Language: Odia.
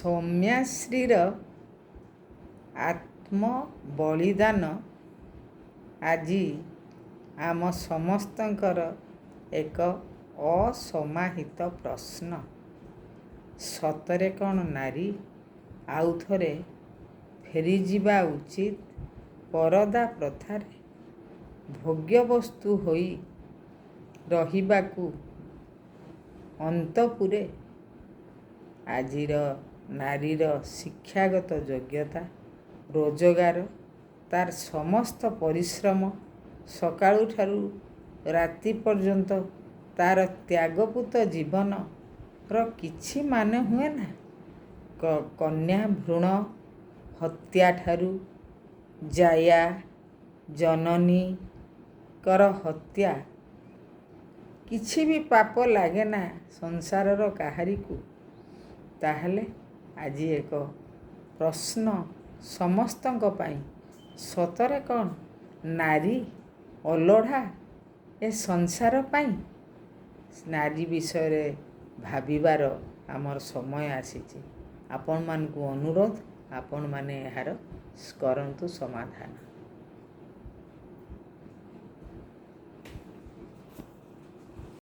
ସୌମ୍ୟାଶ୍ରୀର ଆତ୍ମବଳିଦାନ ଆଜି ଆମ ସମସ୍ତଙ୍କର ଏକ ଅସମାହିତ ପ୍ରଶ୍ନ। ସତରେ କ'ଣ ନାରୀ ଆଉ ଥରେ ଫେରିଯିବା ଉଚିତ ପରଦା ପ୍ରଥାରେ ଭୋଗ୍ୟବସ୍ତୁ ହୋଇ ରହିବାକୁ ଅନ୍ତପୁରେ? ଆଜିର ନାରୀର ଶିକ୍ଷାଗତ ଯୋଗ୍ୟତା, ରୋଜଗାର, ତାର ସମସ୍ତ ପରିଶ୍ରମ, ସକାଳୁଠାରୁ ରାତି ପର୍ଯ୍ୟନ୍ତ ତାର ତ୍ୟାଗପୂତ ଜୀବନର କିଛି ମାନେ ହୁଏ ନା? କନ୍ୟା ଭ୍ରୂଣ ହତ୍ୟାଠାରୁ ଜାୟା ଜନନୀଙ୍କର ହତ୍ୟା କିଛି ବି ପାପ ଲାଗେ ନା ସଂସାରର କାହାରିକୁ? ତାହେଲେ ଆଜି ଏକ ପ୍ରଶ୍ନ ସମସ୍ତଙ୍କ ପାଇଁ, ସତରେ କ'ଣ ନାରୀ ଅଲୋଢ଼ା ଏ ସଂସାର ପାଇଁ? ନାରୀ ବିଷୟରେ ଭାବିବାର ଆମର ସମୟ ଆସିଛି। ଆପଣମାନଙ୍କୁ ଅନୁରୋଧ, ଆପଣମାନେ ଏହାର କରନ୍ତୁ ସମାଧାନ।